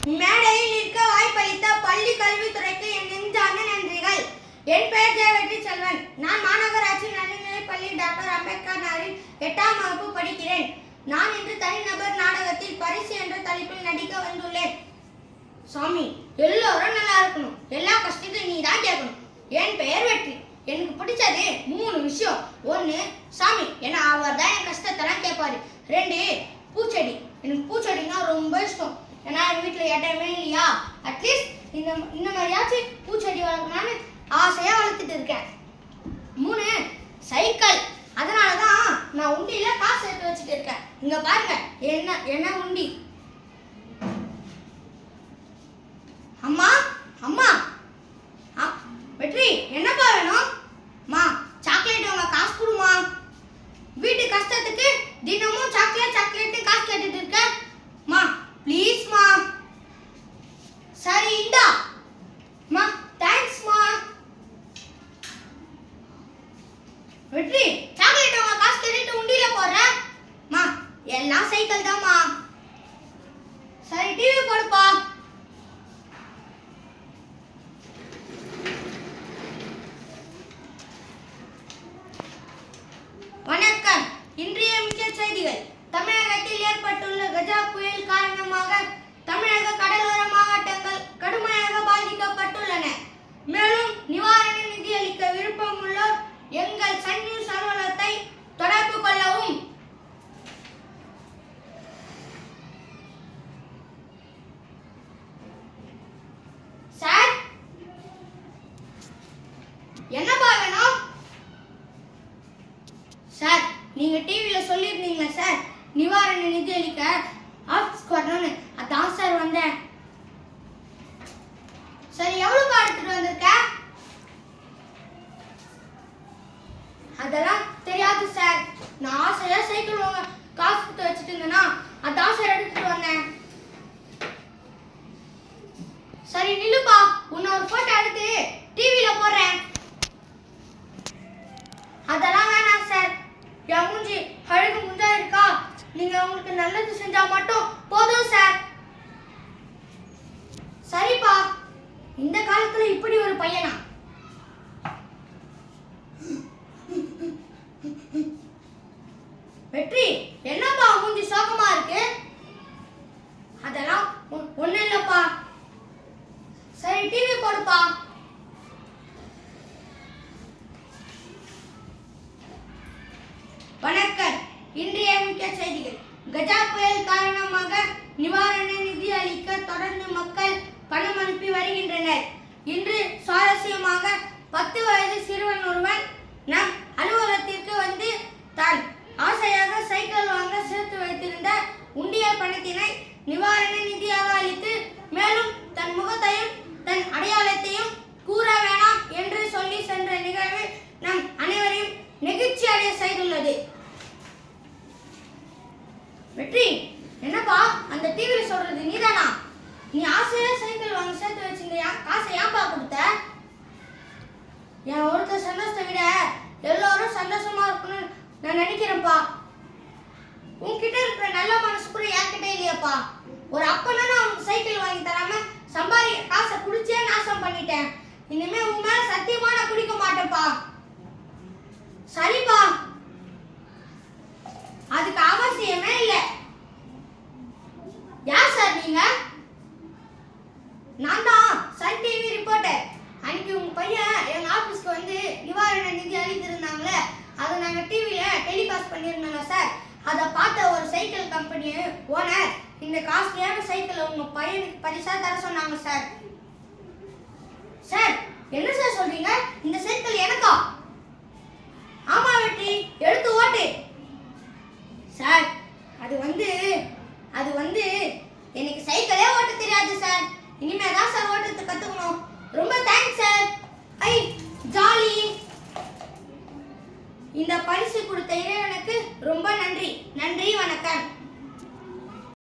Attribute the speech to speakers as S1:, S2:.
S1: மேடையில் இருக்க வாய்ப்பளித்த பள்ளி கல்வித்துறைக்கு என் நெஞ்சார்ந்த நன்றிகள். என் பெயர் ஜெய வெற்றி செல்வன். நான் மாநகராட்சி நடுநிலைப் பள்ளி டாக்டர் அம்பேத்கர் நகரில் 8ஆம் வகுப்பு படிக்கிறேன். நான் இன்று தனிநபர் நாடகத்தில் பரிசு என்ற தலைப்பில் நடிக்க வந்துள்ளேன். சாமி, எல்லோரும் நல்லா இருக்கணும், எல்லா கஷ்டத்தையும் நீ தான் கேட்கணும். என் பெயர் வெற்றி. எனக்கு பிடிச்சது 3 விஷயம். 1, சாமி, ஏன்னா அவர் தான் என் கஷ்டத்தெல்லாம் கேட்பாரு. 2, பூச்செடி. எனக்கு பூச்செடினா ரொம்ப இஷ்டம். ஏன்னா எங்கள் வீட்டில் இடமே இல்லையா, அட்லீஸ்ட் இந்த மாதிரியாச்சும் பூச்செடி வளர்க்கணும்னு ஆசையாக வளர்த்துட்டு இருக்கேன். 3, சைக்கிள். அதனால தான் நான் உண்டியில் காசு எடுத்து வச்சுட்டு இருக்கேன். இங்கே பாருங்க, என்ன உண்டி. அம்மா அம்மா வெற்றி, என்னப்பா வேணும்? மா, சாக்லேட் வாங்க காசு கொடுமா. வீட்டு கஷ்டத்துக்கு தினமும் சாக்லேட் காசு கேட்டுட்டு இருக்க. மா ப்ளீஸ் மா. சரி இந்தா மா, தேங்க்ஸ் மா. வெற்றி, சாக்லேட் வாங்க காசு கேட்டுட்டு உண்டியில போடுற. மா, எல்லாம் சைக்கிள் தான்மா. சரி டிவி போடுப்பா. வணக்கம். இன்றைய முக்கிய செய்திகள். தமிழகத்தில் ஏற்பட்டுள்ள கஜா புயல் காரணமாக தமிழக கடலோர மாவட்டங்கள் கடுமையாக பாதிக்கப்பட்டுள்ளன. மேலும் நிவாரண நிதி அளிக்க விருப்பம் உள்ளோர் எங்கள் சன் நியூஸ் அலுவலகத்தை தொடர்பு கொள்ளவும். சார், என்னப்பா வேணும்? சார், நீங்க டிவில சொல்லியிருந்தீங்களா சார், நிவாரண நிதி அளிக்க ஆஃபீஸ்க்கு வரணும்னு, அதான் சார் வந்தேன். சரி, எவ்வளவு எடுத்துட்டு வந்திருக்க? அதெல்லாம் தெரியாது சார். நான் ஆசையா சைக்கிள் வாங்க காசு கொடுத்து வச்சுட்டு இருந்தேன்னா, அதான் சார் எடுத்துட்டு வந்தேன். சரி நில்லுப்பா, உன்னை ஒரு போட்டோ எடுத்து டிவில போடுறேன். அதெல்லாம் வேணாம் சார். என் மூஞ்சி அழகு முஞ்சா இருக்கா? நீங்க உங்களுக்கு நல்லது செஞ்சா மட்டும் போதும் சார். சரிப்பா, இந்த காலத்துல இப்படி ஒரு பையனா? வெற்றி, என்னப்பா மூஞ்சி சோகமா இருக்கு? அதெல்லாம் ஒண்ணு இல்லப்பா. சரி டிவி போடுப்பா. வணக்கம். இன்றைய முக்கிய செய்திகள். கஜா புயல் காரணமாக நிவாரண நிதி அளிக்க தொடர்ந்து மக்கள் பணம் அனுப்பி வருகின்றனர். இன்று சுவாரஸ்யமாக 10 வயது சிறுவன் ஒருவன் நம் அலுவலகத்திற்கு வந்து தான் ஆசையாக சைக்கிள் வாங்க சேர்த்து வைத்திருந்த உண்டியல் பணத்தினை நிவாரண நிதியாக அளித்து, மேலும் தன் முகத்தையும் தன் அடையாளத்தையும் கூற வேணாம் என்று சொல்லி சென்ற நிகழ்வு நம் அனைவரையும் நெகிழ்ச்சி அடைய செய்துள்ளது. வெற்றி, என்னப்பா அந்த டிவில சொல்றது நீதானா? நீ ஆசையா சைக்கிள் வாங்க சேர்த்து வச்சிருந்தியா, காசை ஏன்பா கொடுத்த? என் ஒருத்தர் சந்தோஷத்தை விட எல்லாரும் சந்தோஷமா இருக்கணும்னு நான் நினைக்கிறேன்ப்பா. உன்கிட்ட இருக்கிற நல்ல மனசு கூட என்கிட்ட இல்லையாப்பா. ஒரு அப்பனா அவனுக்கு சைக்கிள் வாங்கி தராம காசை குடிச்சே நாசம் பண்ணிட்டேன். இனிமே உன் மேல சத்தியமா நான் குடிக்க மாட்டேன்ப்பா. சரிப்பா, அதுக்கு அவசியமே இல்லை. யார் சார் நீங்க? நான் தான் சன் டிவி ரிப்போர்ட்டர். அன்னைக்கு உங்க பையன் எங்க ஆபீஸ்க்கு வந்து நிவாரண நிதி அளித்திருந்தாங்களே, அதை நாங்க டிவில டெலிகாஸ்ட் பண்ணியிருந்தோங்க சார். அதை பார்த்த ஒரு சைக்கிள் கம்பெனி ஓனர் இந்த காஸ்ட்லியான சைக்கிள் உங்க பையனுக்கு பரிசா தர சொன்னாங்க சார். சார், என்ன சார் சொல்றீங்க? இந்த சைக்கிள் எனக்கா? ஆமா வெற்றி, எடுத்து ஓட்டு. சார், அது வந்து எனக்கு சைக்கிளே ஓட்ட தெரியாது சார். இனிமே